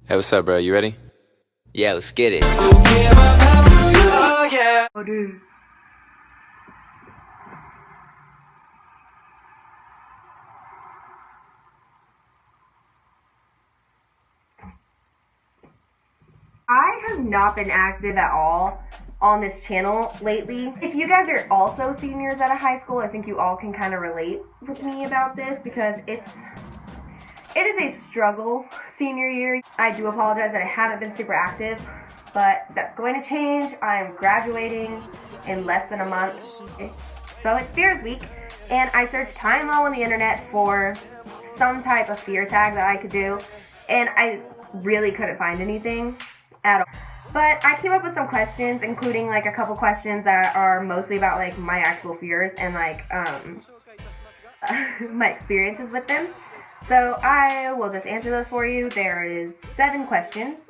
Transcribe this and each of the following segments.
Hey, what's up, bro? You ready? Yeah, let's get it. Oh, dude. I have not been active at all on this channel lately. If you guys are also seniors at a high school, I think you all can kind of relate with me about this because it is a struggle senior year. I do apologize that I haven't been super active, but that's going to change. I'm graduating in less than a month. So it's Fears Week, and I searched high and low on the internet for some type of fear tag that I could do, and I really couldn't find anything at all. But I came up with some questions, including like a couple questions that are mostly about like my actual fears and like my experiences with them. So I will just answer those for you. There is 7 questions.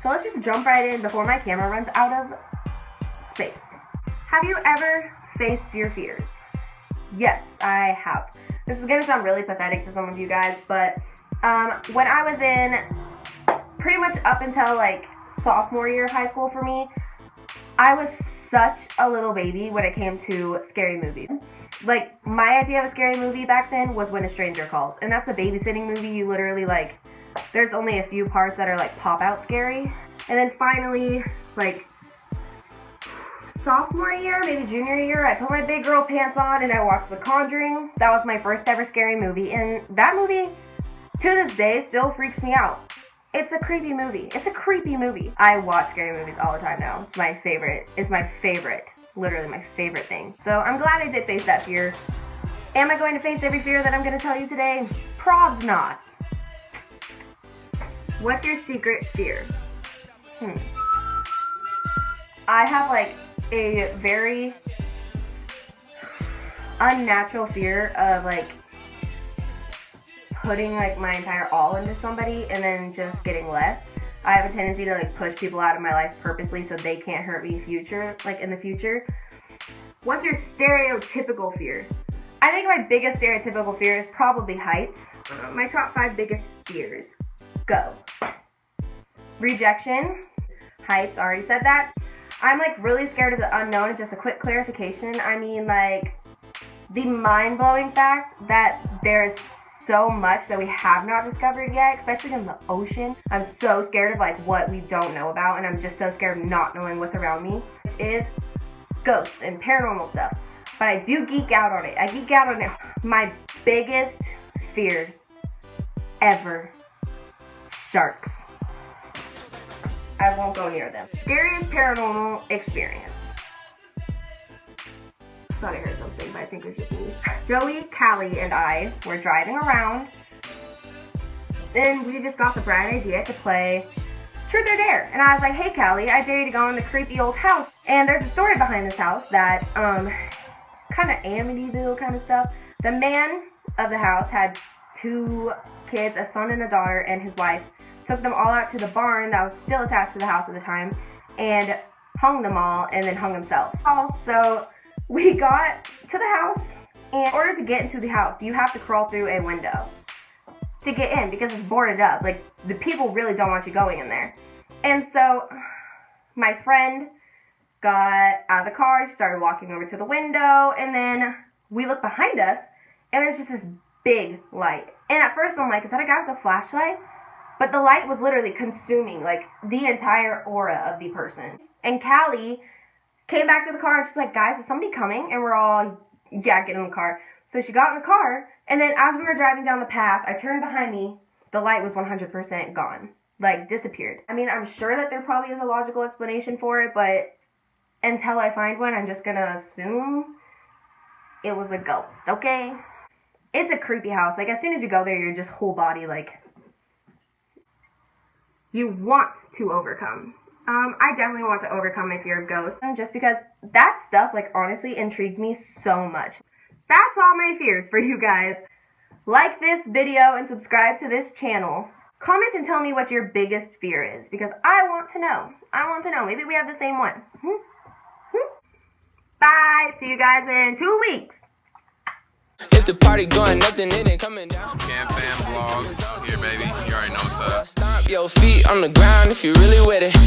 So let's just jump right in before my camera runs out of space. Have you ever faced your fears? Yes, I have. This is gonna sound really pathetic to some of you guys, but when I was in pretty much up until like sophomore year of high school for me, I was such a little baby when it came to scary movies. Like, my idea of a scary movie back then was When a Stranger Calls, and that's the babysitting movie. You literally, like, there's only a few parts that are like pop out scary, and then finally, like, sophomore year, maybe junior year, I put my big girl pants on and I watched The Conjuring. That was my first ever scary movie, and that movie to this day still freaks me out. It's a creepy movie. It's a creepy movie. I watch scary movies all the time now. It's my favorite. It's my favorite. Literally my favorite thing. So I'm glad I did face that fear. Am I going to face every fear that I'm going to tell you today? Probs not. What's your secret fear? I have like a very unnatural fear of like putting like my entire all into somebody and then just getting left. I have a tendency to like push people out of my life purposely so they can't hurt me in the future. What's your stereotypical fear? I think my biggest stereotypical fear is probably heights. My top 5 biggest fears. Go. Rejection. Heights, already said that. I'm like really scared of the unknown. Just a quick clarification. I mean like the mind-blowing fact that there's so much that we have not discovered yet, especially in the ocean. I'm so scared of like what we don't know about, and I'm just so scared of not knowing what's around me. It is ghosts and paranormal stuff, but I do geek out on it. I geek out on it. My biggest fear ever, sharks. I won't go near them. Scariest paranormal experience. Thought I heard something, but I think it was just me. Joey, Callie, and I were driving around, and we just got the bright idea to play Truth or Dare. And I was like, hey Callie, I dare you to go in the creepy old house. And there's a story behind this house that, kind of Amityville kind of stuff. The man of the house had 2 kids, a son and a daughter, and his wife. Took them all out to the barn that was still attached to the house at the time, and hung them all, and then hung himself. Also, we got to the house, and in order to get into the house, you have to crawl through a window to get in because it's boarded up. Like, the people really don't want you going in there. And so, my friend got out of the car, she started walking over to the window, and then we look behind us, and there's just this big light. And at first I'm like, is that a guy with a flashlight? But the light was literally consuming, like, the entire aura of the person. And Callie came back to the car and she's like, guys, is somebody coming? And we're all, yeah, get in the car. So she got in the car, and then as we were driving down the path, I turned behind me, the light was 100% gone. Like, disappeared. I mean, I'm sure that there probably is a logical explanation for it, but until I find one, I'm just gonna assume it was a ghost, okay? It's a creepy house. Like, as soon as you go there, your just whole body, like, you want to overcome. I definitely want to overcome my fear of ghosts, just because that stuff, like, honestly intrigues me so much. That's all my fears for you guys. Like this video and subscribe to this channel. Comment and tell me what your biggest fear is, because I want to know. I want to know. Maybe we have the same one. Bye. See you guys in 2 weeks. If the party going, nothing in it coming down. Camp Fam vlogs here, baby. You already know what's up. Stomp your feet on the ground if you're really with it.